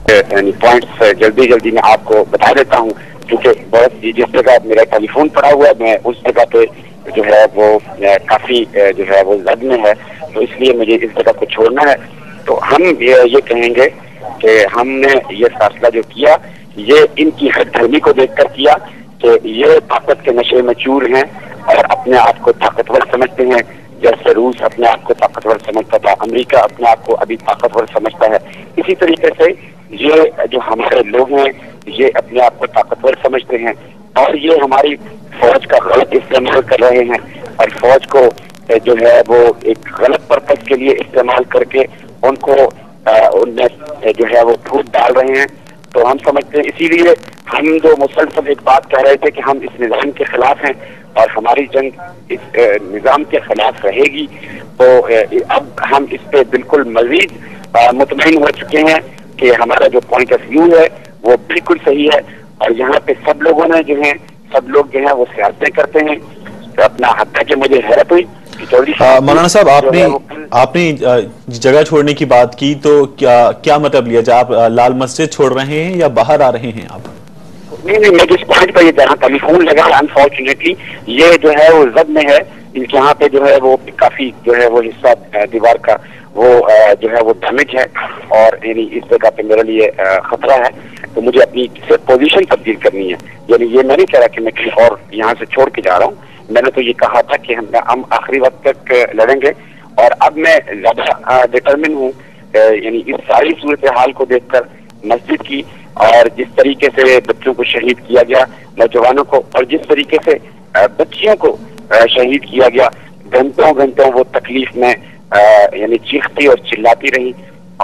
Points جلدی میں آپ کو بتا دیتا ہوں، کیونکہ بہت جس جگہ میرا ٹیلی فون پڑا ہوا ہے میں اس جگہ پہ جو ہے وہ کافی جو ہے وہ زد میں ہے، تو اس لیے مجھے اس جگہ کو چھوڑنا ہے۔ تو ہم یہ کہیں گے کہ ہم نے یہ فیصلہ جو کیا یہ ان کی ہٹ دھرمی کو دیکھ کر کیا کہ یہ طاقت کے نشے میں چور ہیں اور اپنے آپ کو طاقتور سمجھتے ہیں، جیسے روس اپنے آپ کو طاقتور سمجھتا تھا، امریکہ اپنے آپ کو ابھی طاقتور سمجھتا ہے، اسی طریقے سے یہ جو ہمارے لوگ ہیں یہ اپنے آپ کو طاقتور سمجھتے ہیں اور یہ ہماری فوج کا غلط استعمال کر رہے ہیں اور فوج کو جو ہے وہ ایک غلط پرپز کے لیے استعمال کر کے ان کو ان میں جو ہے وہ پھوٹ ڈال رہے ہیں۔ تو ہم سمجھتے ہیں، اسی لیے ہم جو مسلسل ایک بات کہہ رہے تھے کہ ہم اس نظام کے خلاف ہیں اور ہماری جنگ اس نظام کے خلاف رہے گی، تو اب ہم اس پہ بالکل مزید مطمئن ہو چکے ہیں کہ ہمارا جو پوائنٹ آف ویو ہے وہ بالکل صحیح ہے اور یہاں پہ سب لوگوں نے جو ہے سب لوگ جو ہیں وہ سیاستیں کرتے ہیں۔ تو اپنا حق ہے کہ مجھے حیرت ہوئی کہ چودھری مولانا صاحب آپ نے جگہ چھوڑنے کی بات کی، تو کیا مطلب لیا جائے؟ آپ لال مسجد چھوڑ رہے ہیں یا باہر آ رہے ہیں آپ؟ نہیں میں جس پوائنٹ پہ یہ جہاں ٹیلی فون لگا انفارچونیٹلی یہ جو ہے وہ زد میں ہے، یہاں پہ جو ہے وہ کافی جو ہے وہ حصہ دیوار کا وہ جو ہے وہ ڈیمیج ہے اور یعنی اس جگہ پہ میرے لیے خطرہ ہے، تو مجھے اپنی پوزیشن تبدیل کرنی ہے۔ یعنی یہ میں نہیں کہہ رہا کہ میں کہیں اور یہاں سے چھوڑ کے جا رہا ہوں، میں نے تو یہ کہا تھا کہ ہم آخری وقت تک لڑیں گے اور اب میں زیادہ ڈٹرمن ہوں، یعنی اس ساری صورتحال کو دیکھ کر مسجد کی اور جس طریقے سے بچوں کو شہید کیا گیا، نوجوانوں کو، اور جس طریقے سے بچیوں کو شہید کیا گیا، گھنٹوں وہ تکلیف میں یعنی چیختی اور چلاتی رہی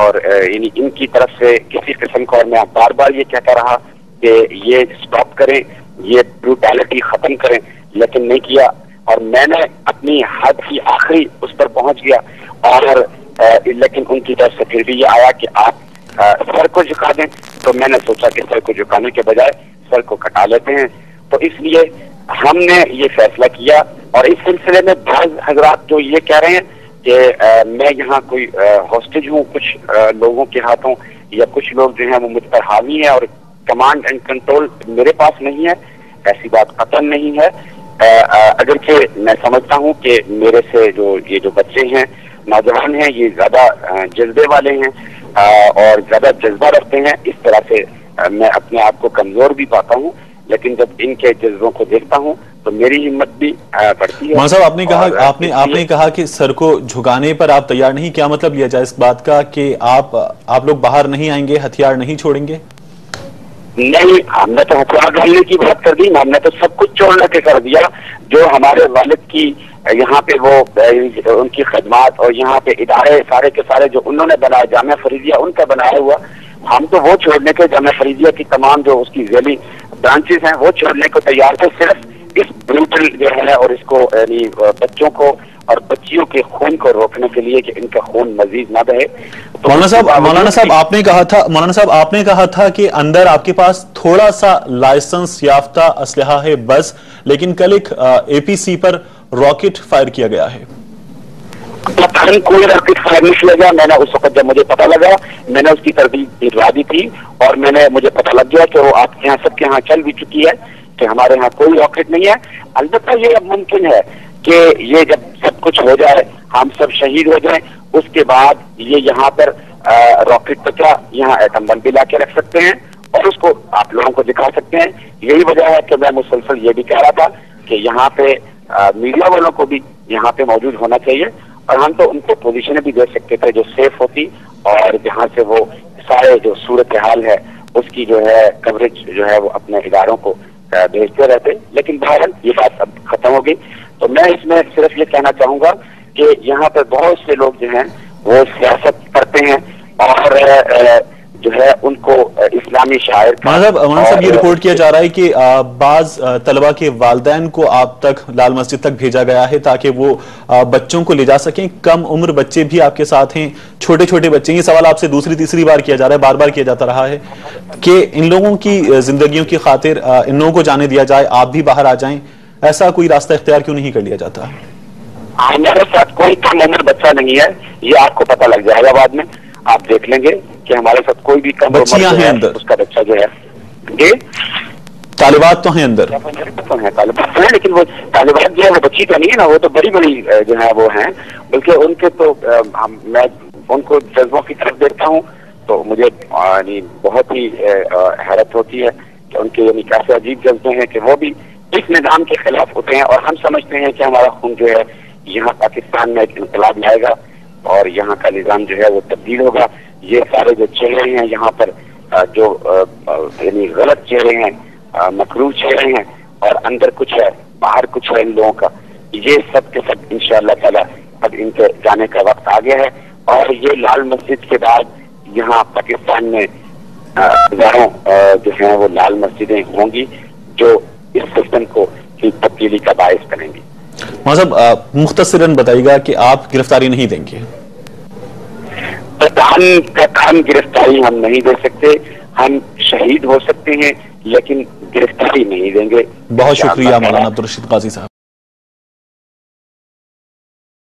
اور یعنی ان کی طرف سے کسی قسم کا، اور میں بار بار یہ کہتا رہا کہ یہ سٹاپ کریں، یہ بروٹیلٹی ختم کریں، لیکن نہیں کیا اور میں نے اپنی حد کی آخری اس پر پہنچ گیا اور لیکن ان کی طرف سے پھر بھی یہ آیا کہ آپ سر کو جھکا دیں، تو میں نے سوچا کہ سر کو جھکانے کے بجائے سر کو کٹا لیتے ہیں، تو اس لیے ہم نے یہ فیصلہ کیا۔ اور اس سلسلے میں بعض حضرات جو یہ کہہ رہے ہیں کہ میں یہاں کوئی ہاسٹیج ہوں کچھ لوگوں کے ہاتھوں، یا کچھ لوگ جو ہیں وہ مجھ پر حاوی ہیں اور کمانڈ اینڈ کنٹرول میرے پاس نہیں ہے، ایسی بات قطعاً نہیں ہے۔ اگرچہ میں سمجھتا ہوں کہ میرے سے یہ جو بچے ہیں، نوجوان ہیں، یہ زیادہ جذبے والے ہیں اور زیادہ جذبہ رکھتے ہیں، اس طرح سے میں اپنے آپ کو کمزور بھی پاتا ہوں، لیکن جب ان کے جذبوں کو دیکھتا ہوں تو میری ہمت بھی بڑھتی ہے۔ مولانا صاحب آپ نے کہا کہ سر کو جھکانے پر آپ تیار نہیں، کیا مطلب لیا جائے اس بات کا کہ آپ لوگ باہر نہیں آئیں گے، ہتھیار نہیں چھوڑیں گے؟ نہیں، ہم نے تو ہتھیار ڈالنے کی بات کر دی، ہم نے تو سب کچھ چھوڑنے کے کر دیا، جو ہمارے والد کی یہاں پہ وہ ان کی خدمات اور یہاں پہ ادارے سارے کے سارے جو انہوں نے بنایا، جامعہ فریدیہ ان کا بنایا ہوا، ہم تو وہ چھوڑنے کے، جامعہ فریدیہ کی تمام جو اس کی ذیلی برانچز ہیں وہ چھوڑنے کو تیار تھے، صرف اس بروٹل جو ہے اور اس کو یعنی بچوں کو اور بچیوں کے خون کو روکنے کے لیے کہ ان کا خون مزید نہ بہے۔ مولانا صاحب آپ نے کہا تھا کہ اندر آپ کے پاس تھوڑا سا لائسنس یافتہ اسلحہ ہے بس، لیکن کل ایک اے پی سی پر راکٹ فائر کیا گیا ہے۔ کوئی راکٹ فائر نہیں کیا گیا، میں نے اس وقت جب مجھے پتا لگا میں نے اس کی تردید بھجوا دی تھی اور مجھے پتا لگ گیا کہ وہ آپ کے یہاں سب کے یہاں چل بھی چکی ہے کہ ہمارے یہاں کوئی راکٹ نہیں ہے۔ البتہ یہ اب ممکن ہے کہ یہ جب سب کچھ ہو جائے، ہم سب شہید ہو جائیں، اس کے بعد یہ یہاں پر راکٹ تو کیا یہاں ایٹم بم بھی لا کے رکھ سکتے ہیں اور اس کو آپ لوگوں کو دکھا سکتے ہیں۔ یہی وجہ ہے کہ میں مسلسل یہ بھی کہہ رہا تھا کہ یہاں پہ میڈیا والوں کو بھی یہاں پہ موجود ہونا چاہیے اور ہم تو ان کو پوزیشنیں بھی دے سکتے تھے جو سیف ہوتی اور جہاں سے وہ سارے جو صورتحال ہے اس کی جو ہے کوریج جو ہے وہ اپنے اداروں کو بھیجتے رہتے، لیکن بہرحال یہ بات اب ختم ہو گئی۔ تو میں اس میں صرف یہ کہنا چاہوں گا کہ یہاں پر بہت سے لوگ جو ہیں وہ سیاست کرتے ہیں اور جو ہے ان کو اسلامی شاعر مولانا صاحب یہ رپورٹ کیا جا رہا ہے کہ بعض طلبہ کے والدین کو آپ تک لال مسجد تک بھیجا گیا ہے تاکہ وہ بچوں کو لے جا سکیں، کم عمر بچے بھی آپ کے ساتھ ہیں، چھوٹے چھوٹے بچے۔ یہ سوال آپ سے دوسری تیسری بار کیا جا رہا ہے، بار بار کیا جاتا رہا ہے کہ ان لوگوں کی زندگیوں کی خاطر ان لوگوں کو جانے دیا جائے، آپ بھی باہر آ جائیں، ایسا کوئی راستہ اختیار کیوں نہیں کر لیا جاتا؟ میرے ساتھ کوئی کم عمر بچہ نہیں ہے، یہ آپ کو پتہ لگ جائے گا بعد میں، آپ دیکھ لیں گے کہ ہمارے ساتھ کوئی بھی کم بچیاں ہیں اندر، اس کا بچہ جو ہے جی طالبات تو ہیں اندر، طالبات ہیں، لیکن وہ طالبات جو ہے وہ بچی تو نہیں ہے نا، وہ تو بڑی بڑی جو ہے وہ ہیں، بلکہ ان کے تو میں ان کو جذبوں کی طرف دیکھتا ہوں تو مجھے بہت ہی حیرت ہوتی ہے کہ ان کے یعنی کیسے عجیب جذبے ہیں کہ وہ بھی اس نظام کے خلاف ہوتے ہیں، اور ہم سمجھتے ہیں کہ ہمارا خون جو ہے یہاں پاکستان میں ایک انقلاب لائے گا اور یہاں کا نظام جو ہے وہ تبدیل ہوگا. یہ سارے جو چہرے ہیں یہاں پر جو یعنی غلط چہرے ہیں، مکروہ چہرے ہیں، اور اندر کچھ ہے باہر کچھ ہے ان لوگوں کا، یہ سب کے سب انشاءاللہ تعالی اب ان کے جانے کا وقت آ گیا ہے. اور یہ لال مسجد کے بعد یہاں پاکستان میں ہزاروں جو ہیں وہ لال مسجدیں ہوں گی جو اس سسٹم کو کی تبدیلی کا باعث بنیں گی. مذہب مختصراً بتائیے گا کہ آپ گرفتاری نہیں دیں گے؟ ہم گرفتاری ہم نہیں دے سکتے، ہم شہید ہو سکتے ہیں لیکن گرفتاری نہیں دیں گے. بہت شکریہ مولانا عبدالرشید قاضی صاحب.